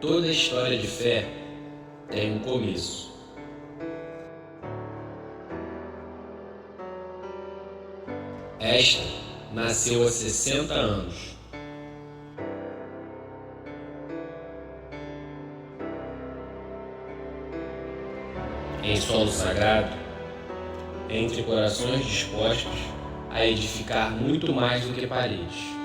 Toda história de fé tem um começo. Esta nasceu há 60 anos. Em solo sagrado, entre corações dispostos a edificar muito mais do que paredes.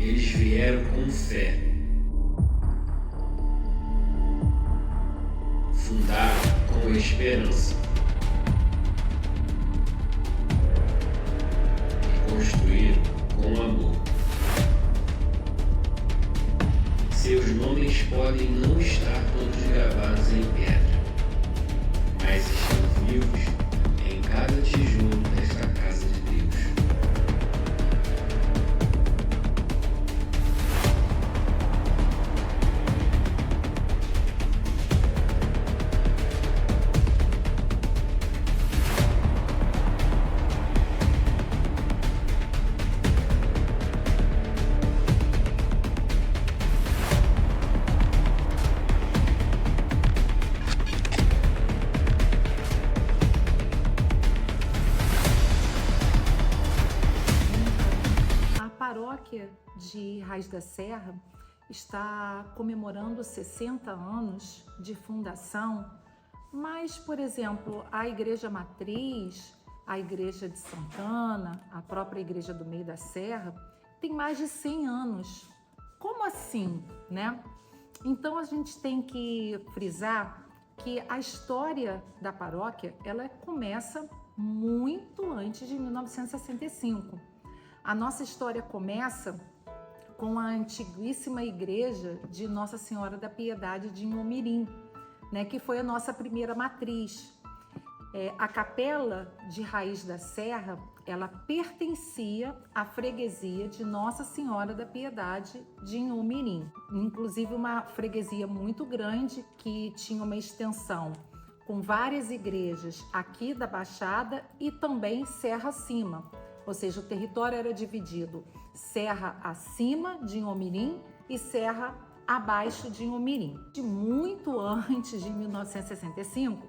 Eles vieram com fé, fundaram com esperança e construíram com amor. Seus nomes podem não estar todos gravados em pedra, mas estão vivos em cada tijolo desta casa de Deus. A paróquia de Raiz da Serra está comemorando 60 anos de fundação, mas, por exemplo, a Igreja Matriz, a Igreja de Santana, a própria Igreja do Meio da Serra, tem mais de 100 anos. Como assim, né? Então a gente tem que frisar que a história da paróquia, ela começa muito antes de 1965. A nossa história começa com a antiguíssima igreja de Nossa Senhora da Piedade de Inhomirim, né, que foi a nossa primeira matriz. A capela de Raiz da Serra, ela pertencia à freguesia de Nossa Senhora da Piedade de Inhomirim. Inclusive uma freguesia muito grande que tinha uma extensão com várias igrejas aqui da Baixada e também Serra Acima. Ou seja, o território era dividido serra acima de Inhomirim e serra abaixo de Inhomirim. Muito antes de 1965,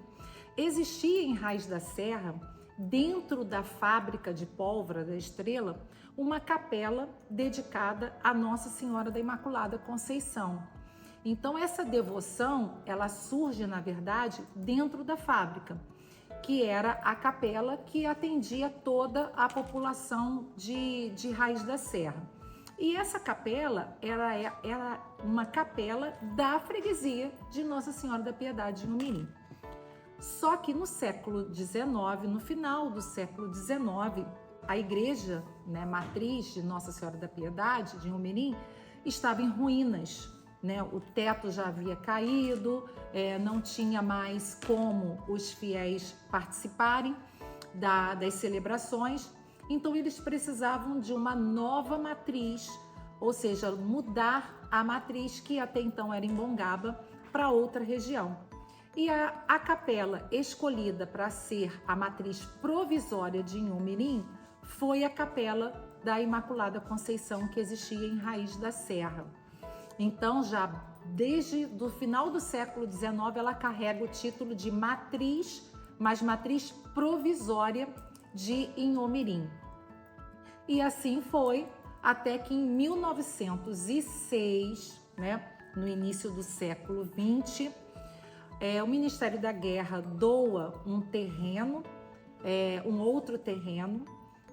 existia em Raiz da Serra, dentro da fábrica de pólvora da Estrela, uma capela dedicada a Nossa Senhora da Imaculada Conceição. Então essa devoção, ela surge, na verdade, dentro da fábrica, que era a capela que atendia toda a população de Raiz da Serra. E essa capela era uma capela da freguesia de Nossa Senhora da Piedade de Inhomirim. Só que no século XIX, no final do século XIX, a igreja, né, matriz de Nossa Senhora da Piedade de Inhomirim estava em ruínas. Né? O teto já havia caído, não tinha mais como os fiéis participarem das celebrações, então eles precisavam de uma nova matriz, ou seja, mudar a matriz que até então era em Bongaba para outra região. E a capela escolhida para ser a matriz provisória de Inhomirim foi a capela da Imaculada Conceição que existia em Raiz da Serra. Então, já desde o final do século XIX, ela carrega o título de matriz, mas matriz provisória de Inhomirim. E assim foi até que em 1906, né, no início do século XX, o Ministério da Guerra doa um terreno, um outro terreno,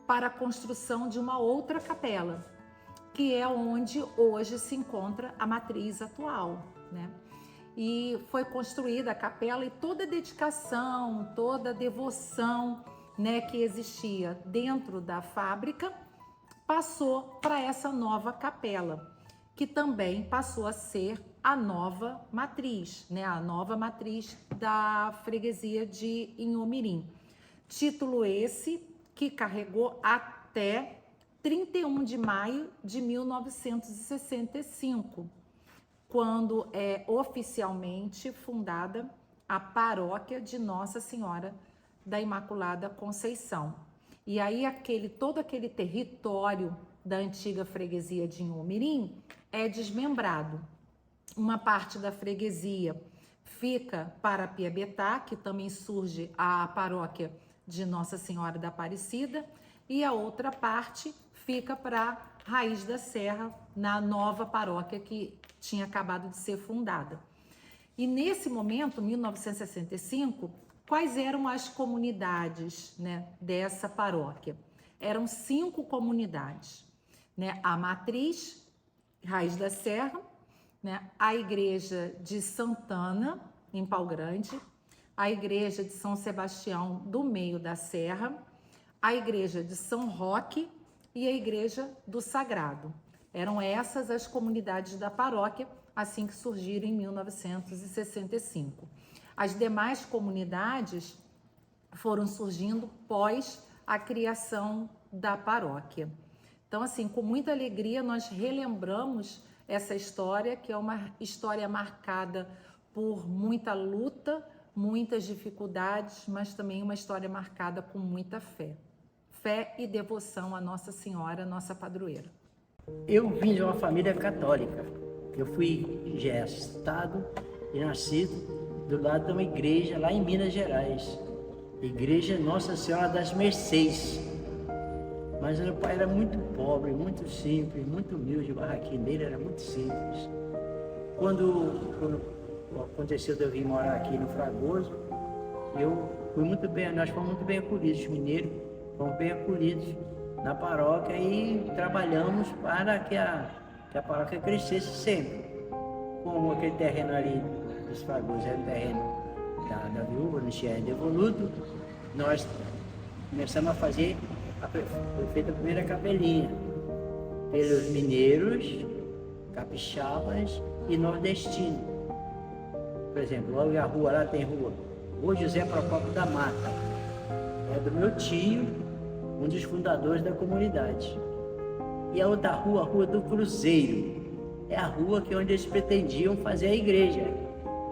para a construção de uma outra capela, que é onde hoje se encontra a matriz atual, né? E foi construída a capela e toda a dedicação, toda a devoção, né, que existia dentro da fábrica passou para essa nova capela, que também passou a ser a nova matriz, né? A nova matriz da freguesia de Inhomirim. Título esse que carregou até 31 de maio de 1965, quando é oficialmente fundada a paróquia de Nossa Senhora da Imaculada Conceição. E aí todo aquele território da antiga freguesia de Inhomirim é desmembrado. Uma parte da freguesia fica para Piabetá, que também surge a paróquia de Nossa Senhora da Aparecida, e a outra parte fica para Raiz da Serra, na nova paróquia que tinha acabado de ser fundada. E nesse momento, 1965, quais eram as comunidades, né, dessa paróquia? Eram 5 comunidades, né? A matriz, Raiz da Serra, né? A igreja de Santana, em Pau Grande, a igreja de São Sebastião do Meio da Serra, a igreja de São Roque e a igreja do Sagrado. Eram essas as comunidades da paróquia, assim que surgiram em 1965. As demais comunidades foram surgindo pós a criação da paróquia. Então, assim, com muita alegria nós relembramos essa história, que é uma história marcada por muita luta, muitas dificuldades, mas também uma história marcada com muita fé. Fé e devoção a Nossa Senhora, nossa padroeira. Eu vim de uma família católica. Eu fui gestado e nascido do lado de uma igreja lá em Minas Gerais. Igreja Nossa Senhora das Mercês. Mas meu pai era muito pobre, muito simples, muito humilde, o barraquinho dele era muito simples. Quando aconteceu de eu vir morar aqui no Fragoso, nós fomos muito bem acolhidos, os mineiros fomos bem acolhidos na paróquia e trabalhamos para que a paróquia crescesse sempre. Como aquele terreno ali dos Fragosos era o terreno da viúva, não tinha devoluto, nós começamos a fazer foi feita a primeira capelinha pelos mineiros, capixabas e nordestinos. Por exemplo, logo a rua lá tem rua Rua José Procópio da Mata. É do meu tio, um dos fundadores da comunidade. E a outra rua, a Rua do Cruzeiro. É a rua onde eles pretendiam fazer a igreja.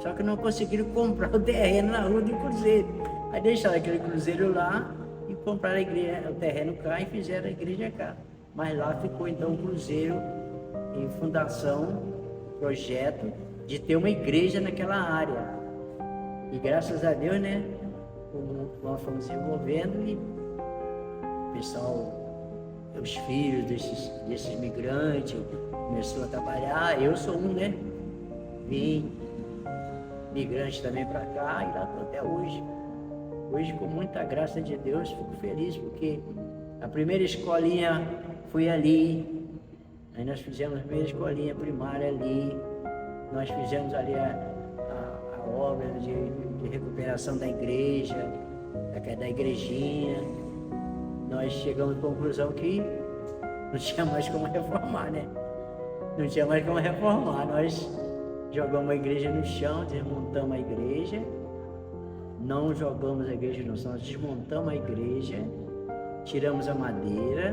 Só que não conseguiram comprar o terreno na Rua do Cruzeiro. Aí deixaram aquele cruzeiro lá e compraram a igreja, o terreno cá e fizeram a igreja cá. Mas lá ficou então o cruzeiro em fundação, projeto de ter uma igreja naquela área. E graças a Deus, né, nós fomos desenvolvendo e o pessoal, os filhos desses migrantes começou a trabalhar. Eu sou um, né, vim migrante também para cá e lá estou até hoje. Hoje, com muita graça de Deus, fico feliz porque a primeira escolinha foi ali. Aí nós fizemos a primeira escolinha primária ali. Nós fizemos ali a obra de recuperação da igreja, da igrejinha. Nós chegamos à conclusão que não tinha mais como reformar, né? Não tinha mais como reformar. Nós jogamos a igreja no chão, desmontamos a igreja. Não jogamos a igreja no chão, nós desmontamos a igreja, tiramos a madeira,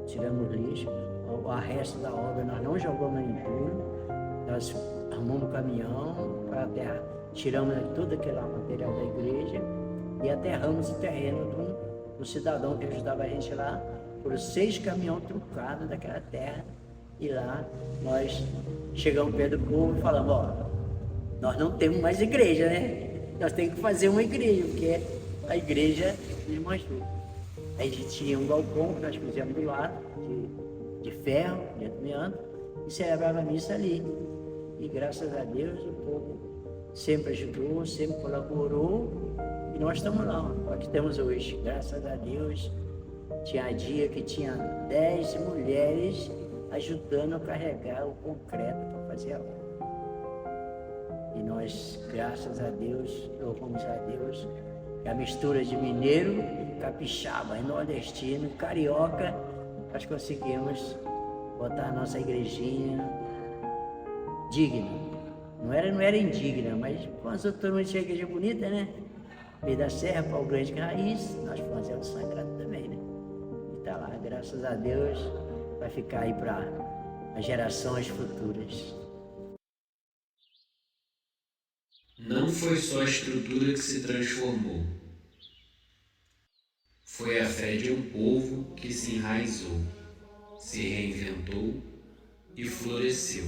tiramos o lixo, o resto da obra nós não jogamos em entulho, nós arrumamos o caminhão para a terra, tiramos todo aquele material da igreja e aterramos o terreno o cidadão que ajudava a gente lá, foram 6 caminhões trucados daquela terra, e lá nós chegamos perto do povo e falamos, ó, nós não temos mais igreja, né? Nós temos que fazer uma igreja, porque a igreja desmanchou. Aí a gente tinha um galpão que nós fizemos do lado, de ferro, dentro do meandro, e celebrava a missa ali. E graças a Deus o povo sempre ajudou, sempre colaborou, e nós estamos lá, onde estamos hoje. Graças a Deus, tinha dia que tinha 10 mulheres ajudando a carregar o concreto para fazer a obra. E nós, graças a Deus, louvamos a Deus, que a mistura de mineiro, capixaba, nordestino, carioca, nós conseguimos botar a nossa igrejinha digna. Não era indigna, mas com as outras turmas tinha igreja bonita, né? Meio da Serra, Pau Grande, Raiz, nós fazemos sagrado também, né? E tá lá, graças a Deus, vai ficar aí para as gerações futuras. Não foi só a estrutura que se transformou. Foi a fé de um povo que se enraizou, se reinventou e floresceu.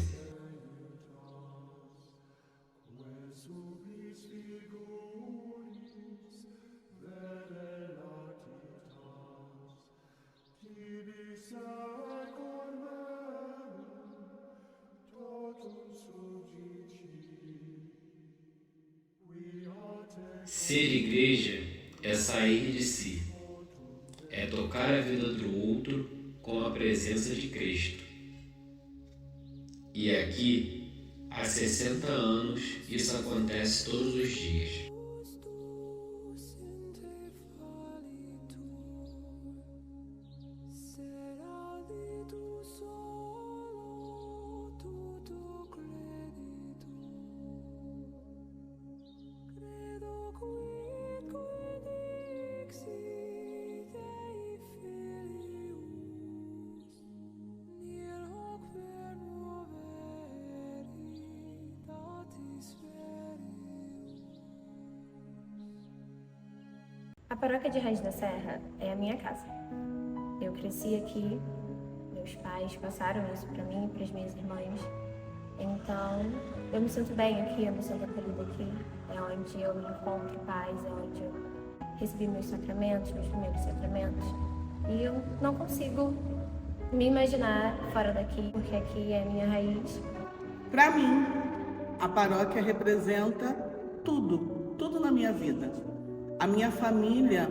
Ser igreja é sair de si, é tocar a vida do outro com a presença de Cristo. E aqui, há 60 anos, isso acontece todos os dias. A paróquia de Raiz da Serra é a minha casa. Eu cresci aqui, meus pais passaram isso para mim e para as minhas irmãs. Então, eu me sinto bem aqui, eu me sinto acolhida aqui. É onde eu encontro paz, é onde eu recebi meus sacramentos, meus primeiros sacramentos. E eu não consigo me imaginar fora daqui, porque aqui é a minha raiz. Para mim, a paróquia representa tudo na minha vida. A minha família,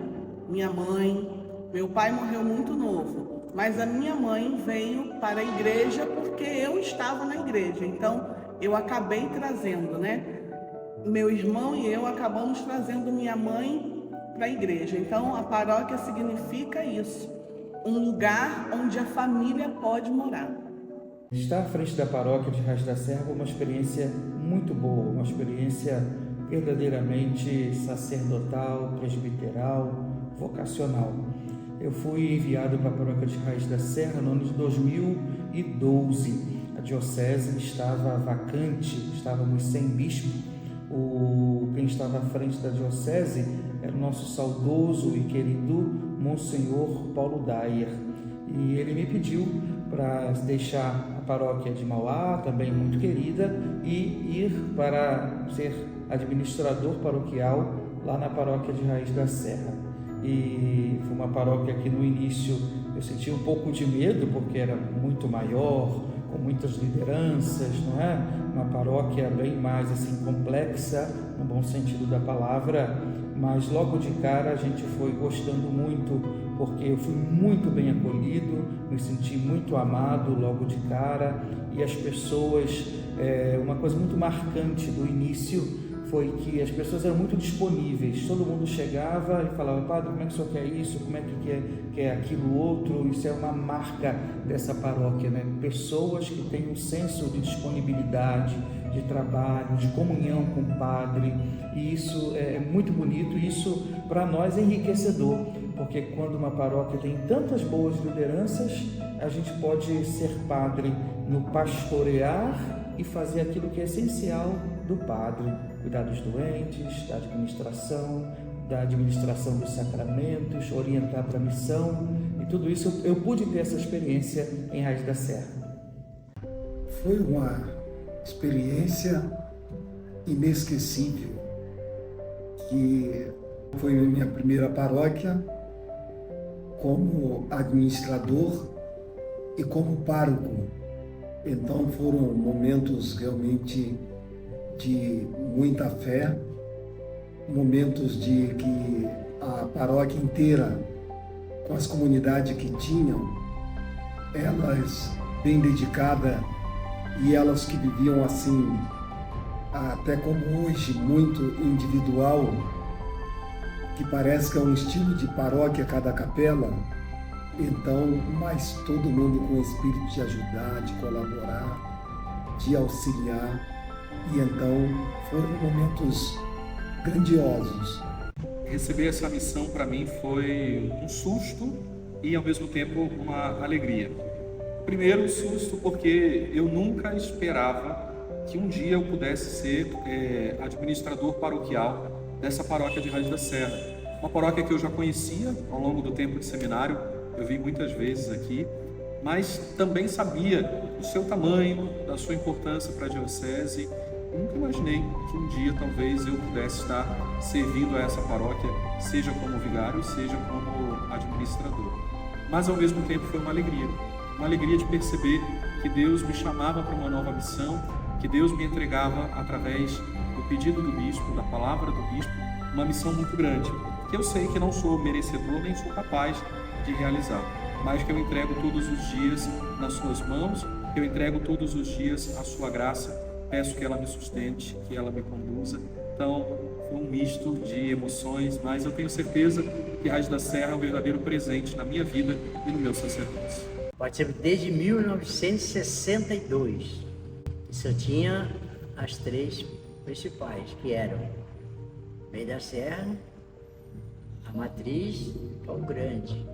minha mãe, meu pai morreu muito novo, mas a minha mãe veio para a igreja porque eu estava na igreja. Então, eu acabei trazendo, né? Meu irmão e eu acabamos trazendo minha mãe para a igreja. Então, a paróquia significa isso, um lugar onde a família pode morar. Estar à frente da paróquia de Raiz da Serra foi uma experiência muito boa, uma experiência verdadeiramente sacerdotal, presbiteral, vocacional. Eu fui enviado para a paróquia de Raiz da Serra no ano de 2012. A diocese estava vacante, estávamos sem bispo. Quem estava à frente da diocese era o nosso saudoso e querido Monsenhor Paulo Daier. E ele me pediu para deixar a paróquia de Mauá, também muito querida, e ir para ser administrador paroquial lá na paróquia de Raiz da Serra. E foi uma paróquia que no início eu senti um pouco de medo, porque era muito maior, com muitas lideranças, não é? Uma paróquia bem mais assim complexa, no bom sentido da palavra, mas logo de cara a gente foi gostando muito, porque eu fui muito bem acolhido, me senti muito amado logo de cara, e as pessoas, uma coisa muito marcante do início foi que as pessoas eram muito disponíveis, todo mundo chegava e falava: padre, como é que o senhor quer isso, como é que quer aquilo outro? Isso é uma marca dessa paróquia, né? Pessoas que têm um senso de disponibilidade, de trabalho, de comunhão com o padre, e isso é muito bonito, e isso para nós é enriquecedor, porque quando uma paróquia tem tantas boas lideranças, a gente pode ser padre no pastorear e fazer aquilo que é essencial do padre: cuidar dos doentes, da administração, da administração dos sacramentos, orientar para a missão, e tudo isso eu pude ter essa experiência em Raiz da Serra. Foi uma experiência inesquecível, que foi a minha primeira paróquia como administrador e como pároco. Então foram momentos realmente de muita fé, momentos de que a paróquia inteira, com as comunidades que tinham, elas bem dedicadas e elas que viviam assim, até como hoje, muito individual, que parece que é um estilo de paróquia cada capela. Então, mas todo mundo com o espírito de ajudar, de colaborar, de auxiliar. E então foram momentos grandiosos. Receber essa missão para mim foi um susto e ao mesmo tempo uma alegria. Primeiro, um susto porque eu nunca esperava que um dia eu pudesse ser administrador paroquial dessa paróquia de Raiz da Serra. Uma paróquia que eu já conhecia ao longo do tempo de seminário, eu vim muitas vezes aqui, mas também sabia do seu tamanho, da sua importância para a diocese. Nunca imaginei que um dia talvez eu pudesse estar servindo a essa paróquia, seja como vigário, seja como administrador. Mas ao mesmo tempo foi uma alegria de perceber que Deus me chamava para uma nova missão, que Deus me entregava através do pedido do bispo, da palavra do bispo, uma missão muito grande, que eu sei que não sou merecedor nem sou capaz de realizar, mas que eu entrego todos os dias nas suas mãos, que eu entrego todos os dias a sua graça, peço que ela me sustente, que ela me conduza. Então, foi um misto de emoções, mas eu tenho certeza que Raiz da Serra é um verdadeiro presente na minha vida e no meu sacerdócio. Participo desde 1962. Isso eu tinha as três principais, que eram Meio da Serra, a Matriz e Pau Grande.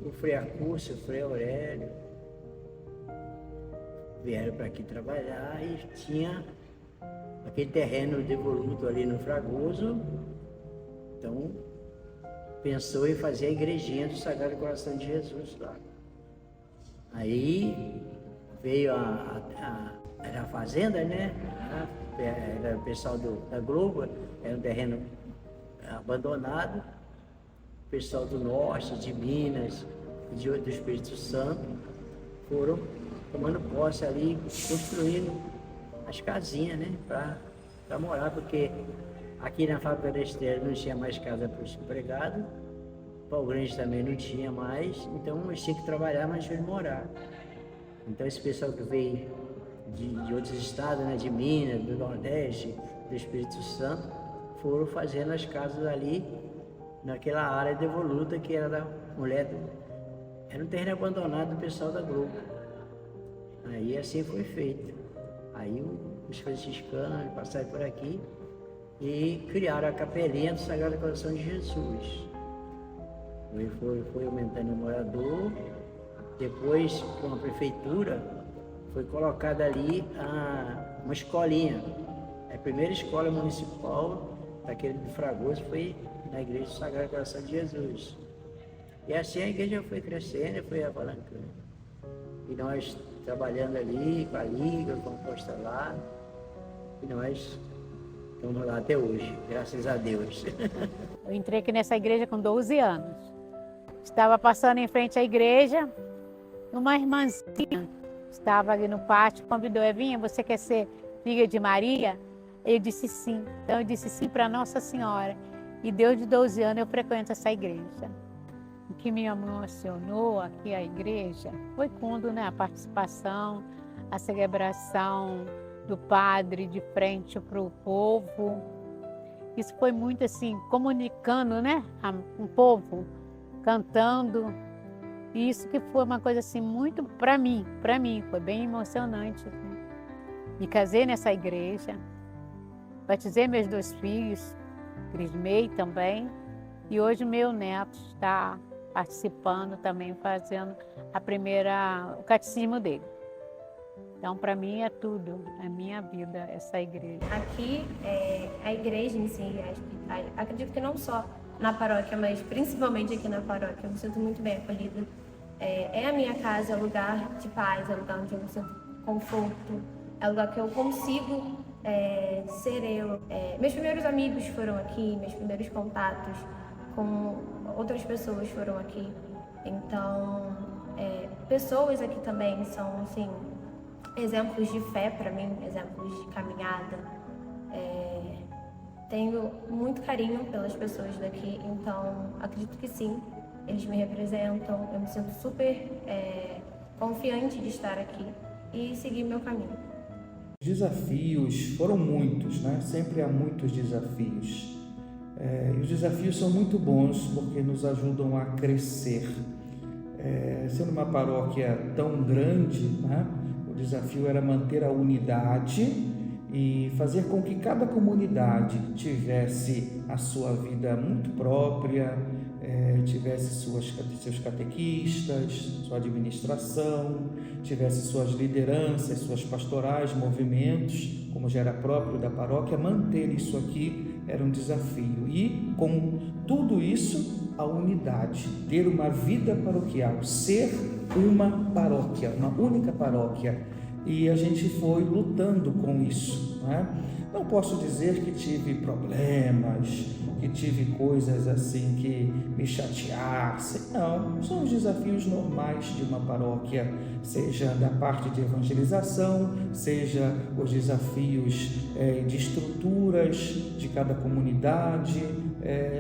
O Frei Acúcio, o Frei Aurélio vieram para aqui trabalhar e tinha aquele terreno devoluto ali no Fragoso. Então, pensou em fazer a igrejinha do Sagrado Coração de Jesus lá. Aí veio era a fazenda, né? Era o pessoal da Globo, era um terreno abandonado. O pessoal do Norte, de Minas, do Espírito Santo, foram tomando posse ali, construindo as casinhas, né? Para morar, porque aqui na Fábrica da Estrela não tinha mais casa para os empregados, Pau Grande também não tinha mais, então eles tinham que trabalhar, mas tinham que morar. Então esse pessoal que veio de outros estados, né, de Minas, do Nordeste, do Espírito Santo, foram fazendo as casas ali, naquela área devoluta que era da mulher, era um terreno abandonado do pessoal da Globo. Aí assim foi feito. Aí os franciscanos passaram por aqui e criaram a capelinha do Sagrado Coração de Jesus. Foi aumentando o morador. Depois, com a prefeitura, foi colocada ali uma escolinha. A primeira escola municipal daquele do Fragoso foi na igreja do Sagrado Coração de Jesus. E assim a igreja foi crescendo, foi apalancando. E nós trabalhando ali com a Liga, com o apostolado, e nós estamos lá até hoje, graças a Deus. Eu entrei aqui nessa igreja com 12 anos. Estava passando em frente à igreja, uma irmãzinha estava ali no pátio, convidou: Evinha, você quer ser filha de Maria? Eu disse sim. Então eu disse sim para Nossa Senhora. E desde 12 anos eu frequento essa igreja. O que me emocionou aqui a igreja foi quando, né, a participação, a celebração do padre de frente para o povo. Isso foi muito assim, comunicando, né, um povo, cantando. E isso que foi uma coisa assim muito para mim, foi bem emocionante. Assim. Me casei nessa igreja, batizei meus 2 filhos, crismei também, e hoje meu neto está participando também, fazendo o catecismo dele. Então, para mim, é tudo, é minha vida, essa igreja. Aqui, a igreja em si, acredito que não só na paróquia, mas principalmente aqui na paróquia, eu me sinto muito bem acolhida. É a minha casa, é lugar de paz, é lugar onde eu me sinto conforto, é lugar que eu consigo ser eu. Meus primeiros amigos foram aqui, meus primeiros contatos com outras pessoas foram aqui. Então, pessoas aqui também são, assim, exemplos de fé para mim, exemplos de caminhada. Tenho muito carinho pelas pessoas daqui, então acredito que sim, eles me representam. Eu me sinto super confiante de estar aqui e seguir meu caminho. Os desafios foram muitos, né? Sempre há muitos desafios. E os desafios são muito bons porque nos ajudam a crescer. Sendo uma paróquia tão grande, né? O desafio era manter a unidade e fazer com que cada comunidade tivesse a sua vida muito própria, tivesse seus catequistas, sua administração, tivesse suas lideranças, suas pastorais, movimentos, como já era próprio da paróquia. Manter isso aqui era um desafio. E com tudo isso, a unidade, ter uma vida paroquial, ser uma paróquia, uma única paróquia. E a gente foi lutando com isso, né? Não posso dizer que tive problemas, que tive coisas assim que me chateassem. Não, são os desafios normais de uma paróquia, seja da parte de evangelização, seja os desafios de estruturas de cada comunidade.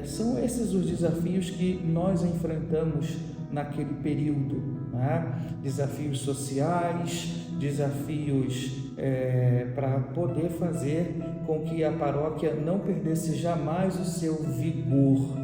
São esses os desafios que nós enfrentamos naquele período, né? Desafios sociais, desafios para poder fazer com que a paróquia não perdesse jamais o seu vigor,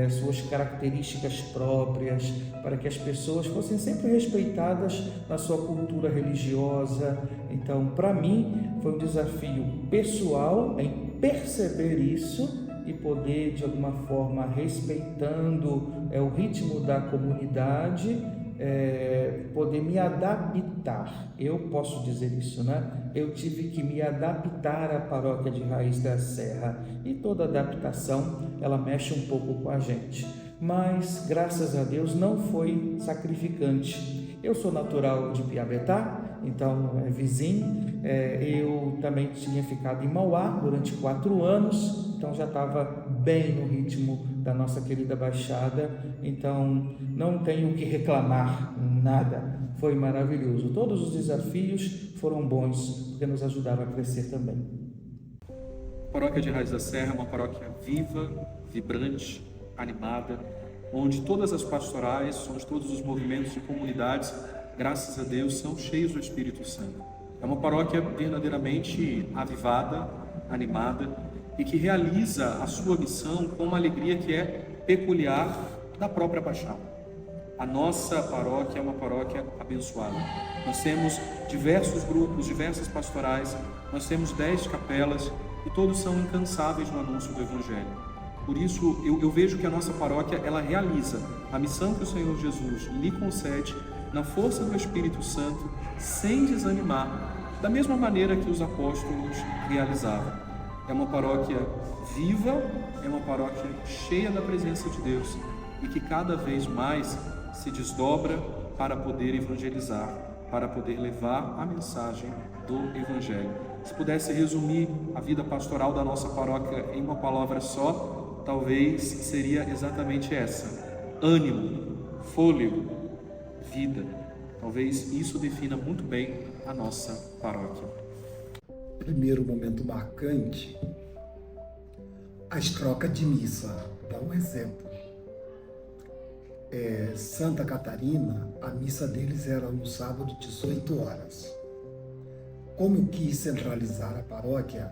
suas características próprias, para que as pessoas fossem sempre respeitadas na sua cultura religiosa. Então, para mim, foi um desafio pessoal em perceber isso e poder, de alguma forma, respeitando o ritmo da comunidade, poder me adaptar. Eu posso dizer isso, né? Eu tive que me adaptar à paróquia de Raiz da Serra, e toda adaptação, ela mexe um pouco com a gente, mas graças a Deus não foi sacrificante. Eu sou natural de Piabetá, então vizinho. Eu também tinha ficado em Mauá durante 4 anos, então já estava bem no ritmo da nossa querida Baixada, então não tenho o que reclamar, nada. Foi maravilhoso. Todos os desafios foram bons, porque nos ajudaram a crescer também. A Paróquia de Raiz da Serra é uma paróquia viva, vibrante, animada, onde todas as pastorais, onde todos os movimentos de comunidades, graças a Deus, são cheios do Espírito Santo. É uma paróquia verdadeiramente avivada, animada, e que realiza a sua missão com uma alegria que é peculiar da própria paixão. A nossa paróquia é uma paróquia abençoada. Nós temos diversos grupos, diversas pastorais, nós temos 10 capelas e todos são incansáveis no anúncio do Evangelho. Por isso, eu vejo que a nossa paróquia, ela realiza a missão que o Senhor Jesus lhe concede na força do Espírito Santo, sem desanimar, da mesma maneira que os apóstolos realizavam. É uma paróquia viva, é uma paróquia cheia da presença de Deus e que cada vez mais se desdobra para poder evangelizar, para poder levar a mensagem do Evangelho. Se pudesse resumir a vida pastoral da nossa paróquia em uma palavra só, talvez seria exatamente essa: ânimo, fôlego, vida. Talvez isso defina muito bem a nossa paróquia. Primeiro momento marcante, as trocas de missa. Dá um exemplo. Santa Catarina, a missa deles era no sábado, 18 horas. Como eu quis centralizar a paróquia,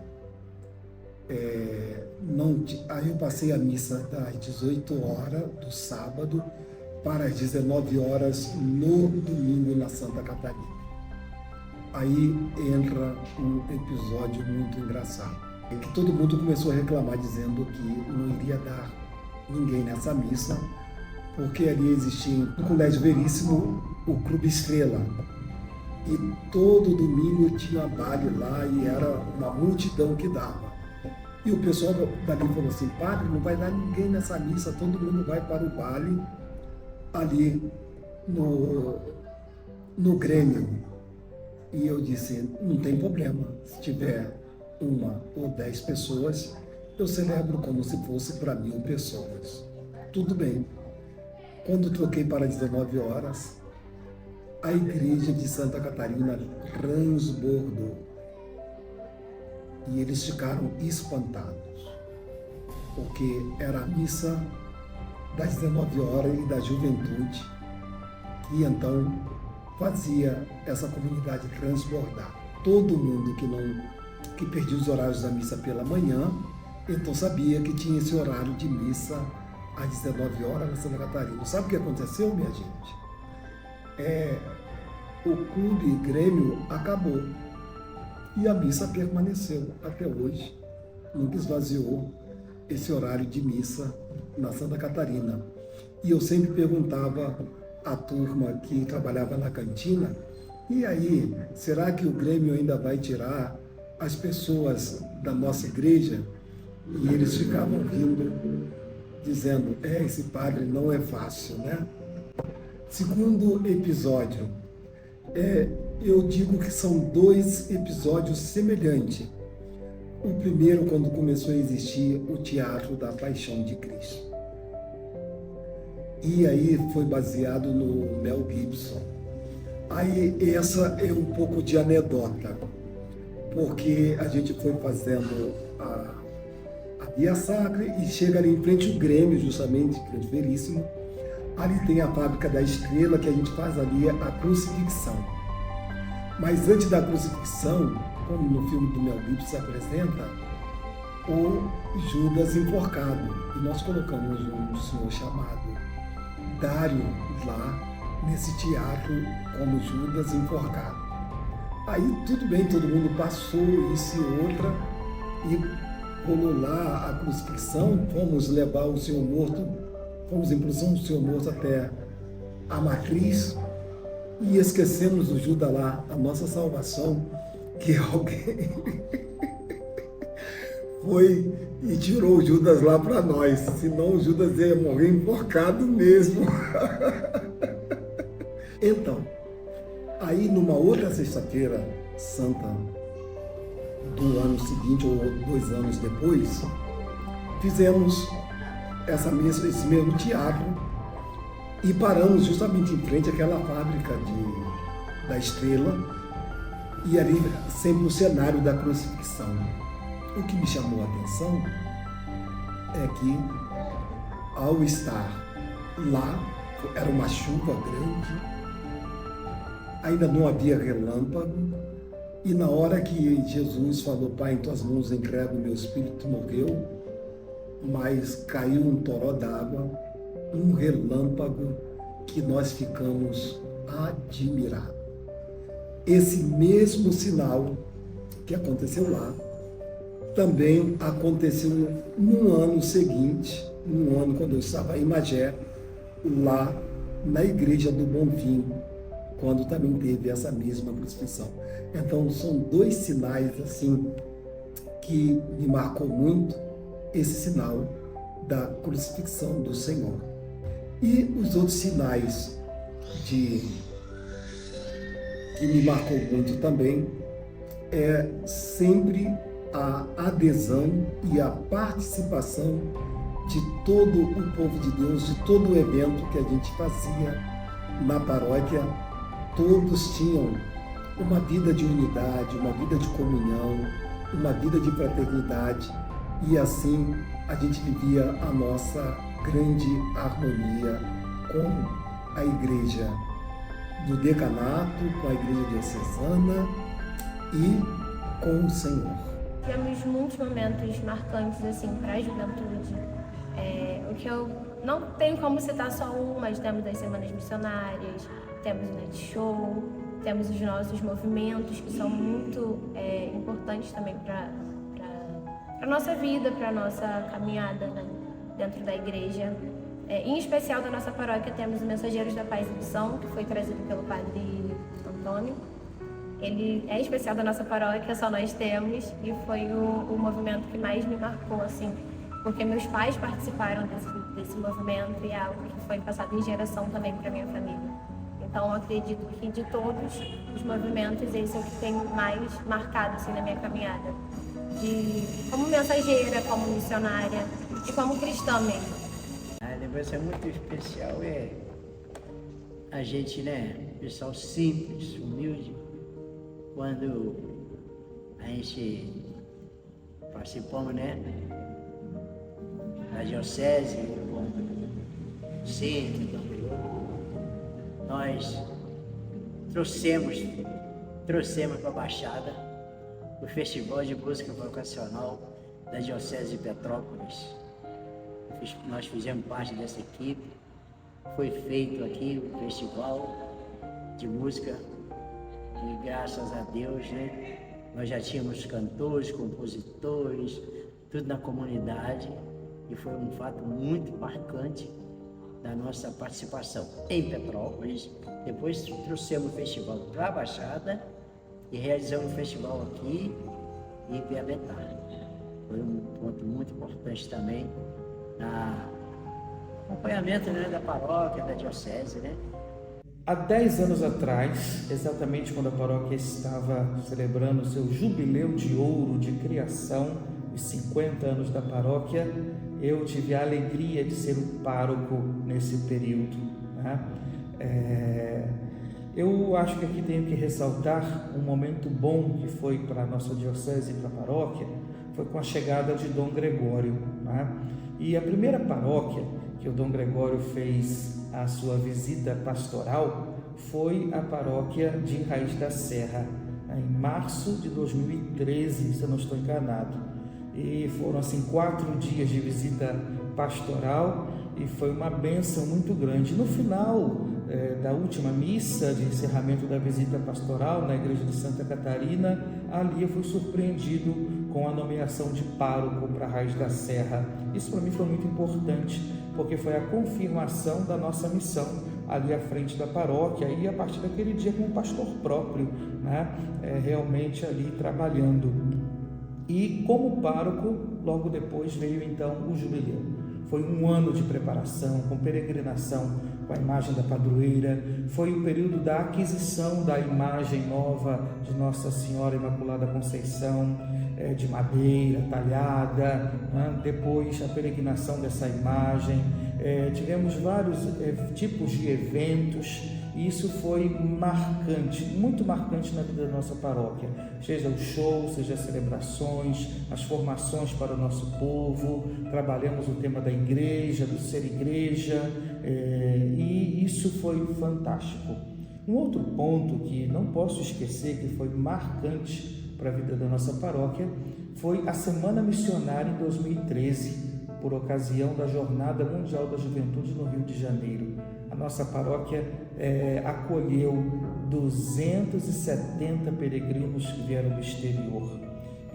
aí eu passei a missa das 18 horas do sábado para as 19 horas no domingo na Santa Catarina. Aí entra um episódio muito engraçado, que todo mundo começou a reclamar, dizendo que não iria dar ninguém nessa missa, porque ali existia no Colégio Veríssimo o Clube Estrela. E todo domingo tinha baile lá e era uma multidão que dava. E o pessoal dali falou assim, padre, não vai dar ninguém nessa missa, todo mundo vai para o baile ali no Grêmio. E eu disse, não tem problema, se tiver 1 ou 10 pessoas, eu celebro como se fosse para 1000 pessoas. Tudo bem. Quando troquei para 19 horas, a igreja de Santa Catarina transbordou. E eles ficaram espantados, porque era a missa das 19 horas e da juventude, que então fazia essa comunidade transbordar. Todo mundo que perdia os horários da missa pela manhã, então sabia que tinha esse horário de missa às 19 horas na Santa Catarina. Sabe o que aconteceu, minha gente? O clube Grêmio acabou e a missa permaneceu até hoje. Nunca esvaziou esse horário de missa na Santa Catarina. E eu sempre perguntava à turma que trabalhava na cantina, e aí, será que o Grêmio ainda vai tirar as pessoas da nossa igreja? E eles ficavam rindo, dizendo, esse padre não é fácil, né? Segundo episódio, eu digo que são 2 episódios semelhantes. O primeiro, quando começou a existir o Teatro da Paixão de Cristo. E aí foi baseado no Mel Gibson. Aí essa é um pouco de anedota, porque a gente foi fazendo a Via Sacra e chega ali em frente ao Grêmio, justamente, Grande Veríssimo. Ali tem a Fábrica da Estrela, que a gente faz ali a crucifixão. Mas antes da crucifixão, como no filme do Mel Gibson se apresenta, o Judas enforcado. E nós colocamos um senhor chamado Dário lá, nesse teatro, como Judas enforcado. Aí tudo bem, todo mundo passou isso e outra, e rolou lá a crucifixão, fomos levar o Senhor morto, fomos em procissão do Senhor morto até a matriz, e esquecemos o Judas lá, a nossa salvação, que alguém foi e tirou o Judas lá para nós, senão o Judas ia morrer enforcado mesmo. Então, aí numa outra sexta-feira santa do ano seguinte, ou 2 anos depois, fizemos esse mesmo teatro e paramos justamente em frente àquela fábrica da Estrela, e ali sempre o cenário da crucifixão. O que me chamou a atenção é que, ao estar lá, era uma chuva grande, ainda não havia relâmpago, e na hora que Jesus falou, Pai, em tuas mãos entrego o meu espírito, morreu, mas caiu um toró d'água, um relâmpago, que nós ficamos admirados. Esse mesmo sinal que aconteceu lá, também aconteceu no ano seguinte, no ano quando eu estava em Magé, lá na Igreja do Bonfim, quando também teve essa mesma crucifixão. Então são 2 sinais assim que me marcou muito, esse sinal da crucifixão do Senhor. E os outros sinais que me marcou muito também é sempre a adesão e a participação de todo o povo de Deus, de todo o evento que a gente fazia na paróquia. Todos tinham uma vida de unidade, uma vida de comunhão, uma vida de fraternidade, e assim a gente vivia a nossa grande harmonia com a igreja do decanato, com a igreja diocesana e com o Senhor. Tivemos muitos momentos marcantes assim para a juventude. O que eu não tenho como citar só um, mas temos as semanas missionárias, temos o Net Show, temos os nossos movimentos, que são muito importantes também para a nossa vida, para a nossa caminhada, né, dentro da igreja. Em especial da nossa paróquia, temos o Mensageiros da Paz e Missão, que foi trazido pelo padre Antônio. ele é especial da nossa paróquia, só nós temos, e foi o movimento que mais me marcou, assim, porque meus pais participaram desse movimento e é algo que foi passado em geração também para minha família. Então, eu acredito que de todos os movimentos, esse é o que tem mais marcado assim, na minha caminhada. Como mensageira, como missionária e como cristã mesmo. A lembrança muito especial é a gente, né, pessoal simples, humilde, quando a gente participamos, né, da diocese, como centro, nós trouxemos para a Baixada o Festival de Música Vocacional da Diocese de Petrópolis. Nós fizemos parte dessa equipe. Foi feito aqui o Festival de Música e graças a Deus, né, nós já tínhamos cantores, compositores, tudo na comunidade e foi um fato muito marcante da nossa participação em Petrópolis. Depois trouxemos o festival para a Baixada e realizamos o festival aqui em Piabetá. Foi um ponto muito importante também no acompanhamento, né, da paróquia, da diocese, né? Há 10 anos atrás, exatamente quando a paróquia estava celebrando seu jubileu de ouro de criação, os 50 anos da paróquia, eu tive a alegria de ser o pároco nesse período, né? Eu acho que aqui tenho que ressaltar um momento bom que foi para a nossa diocese e para a paróquia, foi com a chegada de Dom Gregório, né? E a primeira paróquia que o Dom Gregório fez a sua visita pastoral foi a paróquia de Raiz da Serra, em março de 2013, se eu não estou enganado. E foram assim 4 dias de visita pastoral e foi uma bênção muito grande. No final da última missa de encerramento da visita pastoral na igreja de Santa Catarina, ali eu fui surpreendido com a nomeação de pároco para a Raiz da Serra. Isso para mim foi muito importante, porque foi a confirmação da nossa missão ali à frente da paróquia e a partir daquele dia como pastor próprio, né? Realmente ali trabalhando. E como pároco, logo depois veio então o jubileu. Foi um ano de preparação, com peregrinação, com a imagem da padroeira. Foi o período da aquisição da imagem nova de Nossa Senhora Imaculada Conceição, de madeira talhada, né? Depois a peregrinação dessa imagem. Tivemos vários tipos de eventos. E isso foi marcante, muito marcante na vida da nossa paróquia, seja o show, seja as celebrações, as formações para o nosso povo, trabalhamos o tema da igreja, do ser igreja, e isso foi fantástico. Um outro ponto que não posso esquecer, que foi marcante para a vida da nossa paróquia, foi a Semana Missionária em 2013, por ocasião da Jornada Mundial da Juventude no Rio de Janeiro. A nossa paróquia acolheu 270 peregrinos que vieram do exterior.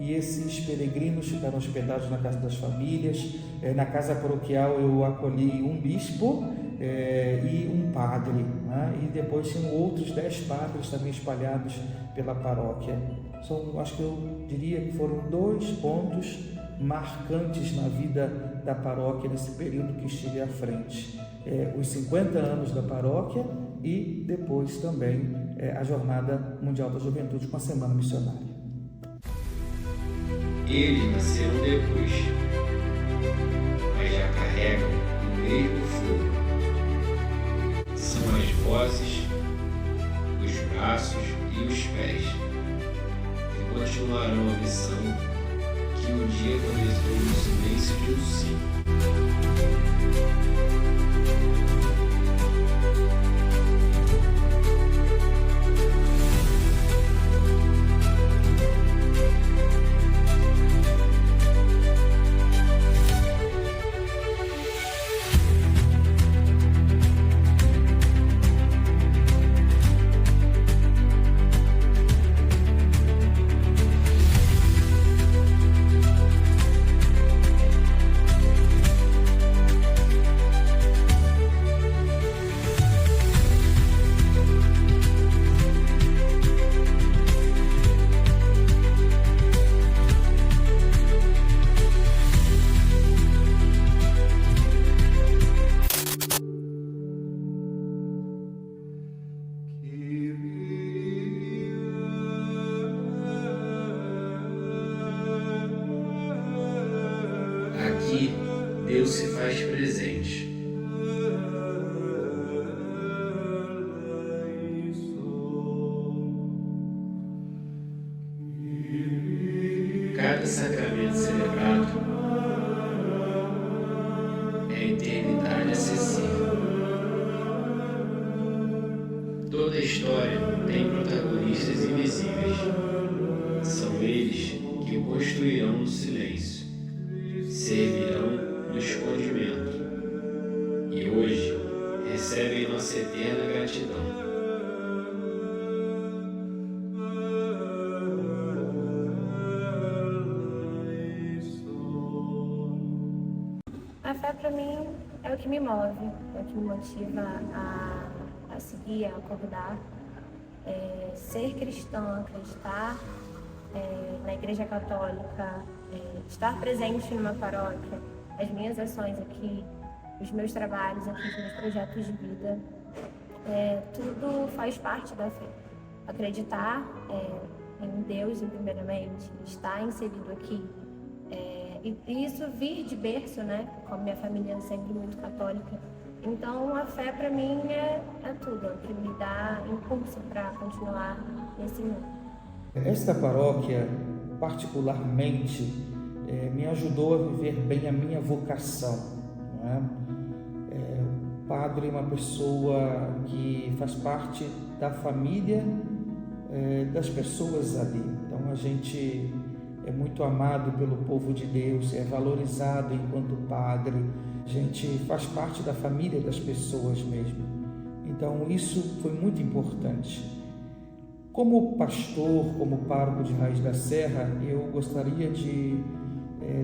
E esses peregrinos ficaram hospedados na casa das famílias. Na casa paroquial eu acolhi um bispo e um padre, né? E depois tinham outros 10 padres também espalhados pela paróquia. Acho que eu diria que foram 2 pontos marcantes na vida da paróquia nesse período que estive à frente. Os 50 anos da paróquia e depois também a Jornada Mundial da Juventude com a Semana Missionária. Eles nasceram depois, mas já carregam o mesmo fogo. São as vozes, os braços e os pés que continuarão a missão que um dia começou no silêncio de um sim. Deus se faz presente. Cada sacramento celebrado é a eternidade acessível. Toda história tem protagonistas invisíveis. São eles que construirão no silêncio, servirão no escondimento e hoje recebem nossa eterna gratidão. A fé para mim é o que me move, é o que me motiva a seguir, a acordar. Ser cristã, acreditar na Igreja Católica, estar presente numa paróquia, as minhas ações aqui, os meus trabalhos aqui, os meus projetos de vida, tudo faz parte da fé. Acreditar em Deus, primeiramente, estar inserido aqui, e isso vir de berço, né? Como minha família é sempre muito católica. Então, a fé para mim é tudo, é o que me dá impulso para continuar nesse mundo. Esta paróquia, particularmente, me ajudou a viver bem a minha vocação. Não é? O padre é uma pessoa que faz parte da família das pessoas ali. Então, a gente é muito amado pelo povo de Deus, é valorizado enquanto padre, a gente faz parte da família das pessoas mesmo. Então isso foi muito importante. Como pastor, como pároco de Raiz da Serra, eu gostaria de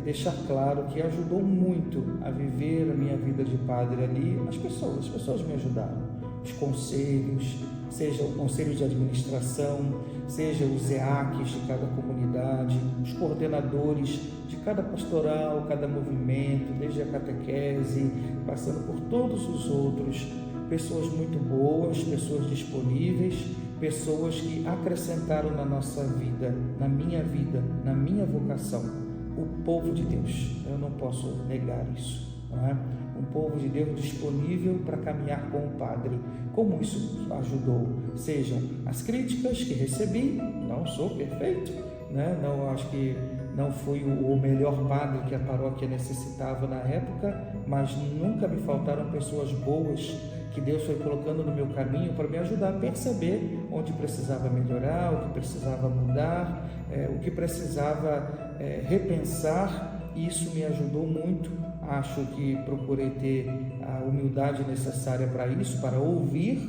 deixar claro que ajudou muito a viver a minha vida de padre ali. As pessoas me ajudaram, os conselhos, seja o conselho de administração, seja os EACs de cada comunidade, os coordenadores de cada pastoral, cada movimento, desde a catequese, passando por todos os outros, pessoas muito boas, pessoas disponíveis, pessoas que acrescentaram na nossa vida, na minha vocação, o povo de Deus. Eu não posso negar isso. Não é? Um povo de Deus disponível para caminhar com o Padre. Como isso ajudou? Sejam as críticas que recebi, não sou perfeito, né? Não, acho que não fui o melhor padre que a paróquia necessitava na época, mas nunca me faltaram pessoas boas que Deus foi colocando no meu caminho para me ajudar a perceber onde precisava melhorar, o que precisava mudar, o que precisava repensar. Isso me ajudou muito. Acho que procurei ter a humildade necessária para isso, para ouvir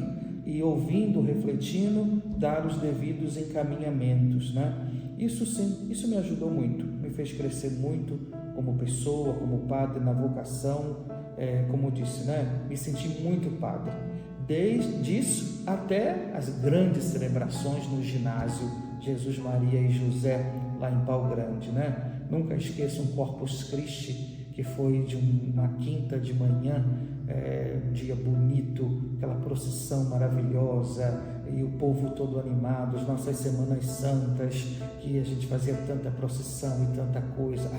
e, ouvindo, refletindo, dar os devidos encaminhamentos, né? Isso sim, isso me ajudou muito, me fez crescer muito como pessoa, como padre na vocação, como eu disse, né? Me senti muito padre, desde isso até as grandes celebrações no ginásio Jesus, Maria e José, lá em Pau Grande, né? Nunca esqueço um Corpus Christi, que foi de uma quinta de manhã, um dia bonito, aquela procissão maravilhosa, e o povo todo animado, as nossas Semanas Santas, que a gente fazia tanta procissão e tanta coisa.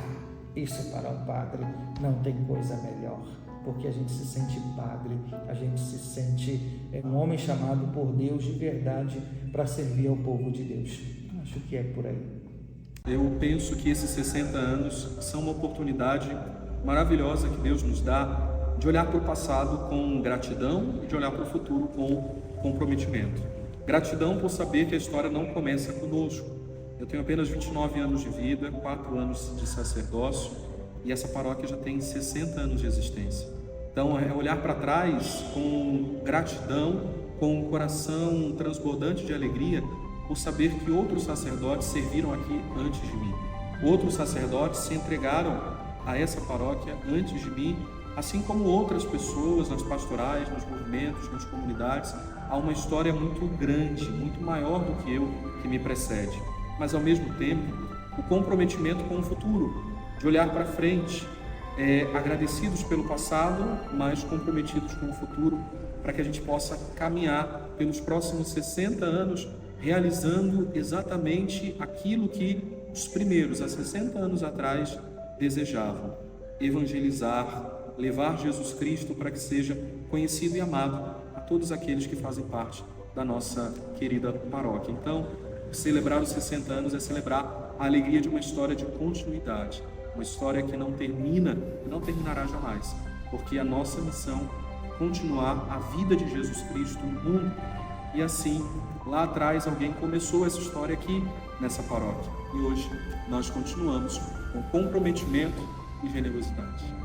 Isso para um padre não tem coisa melhor, porque a gente se sente padre, a gente se sente um homem chamado por Deus de verdade para servir ao povo de Deus. Acho que é por aí. Eu penso que esses 60 anos são uma oportunidade maravilhosa que Deus nos dá de olhar para o passado com gratidão e de olhar para o futuro com comprometimento. Gratidão por saber que a história não começa conosco. Eu tenho apenas 29 anos de vida, 4 anos de sacerdócio, e essa paróquia já tem 60 anos de existência. Então é olhar para trás com gratidão, com um coração transbordante de alegria por saber que outros sacerdotes serviram aqui antes de mim. Outros sacerdotes se entregaram a essa paróquia antes de mim, assim como outras pessoas nas pastorais, nos movimentos, nas comunidades. Há uma história muito grande, muito maior do que eu, que me precede. Mas ao mesmo tempo, o comprometimento com o futuro, de olhar para frente, agradecidos pelo passado, mas comprometidos com o futuro, para que a gente possa caminhar pelos próximos 60 anos, realizando exatamente aquilo que os primeiros, há 60 anos atrás, desejavam: evangelizar levar Jesus Cristo para que seja conhecido e amado a todos aqueles que fazem parte da nossa querida paróquia. Então, celebrar os 60 anos é celebrar a alegria de uma história de continuidade, uma história que não termina e não terminará jamais, porque a nossa missão é continuar a vida de Jesus Cristo no mundo. E assim, lá atrás alguém começou essa história aqui nessa paróquia, e hoje nós continuamos com comprometimento e generosidade.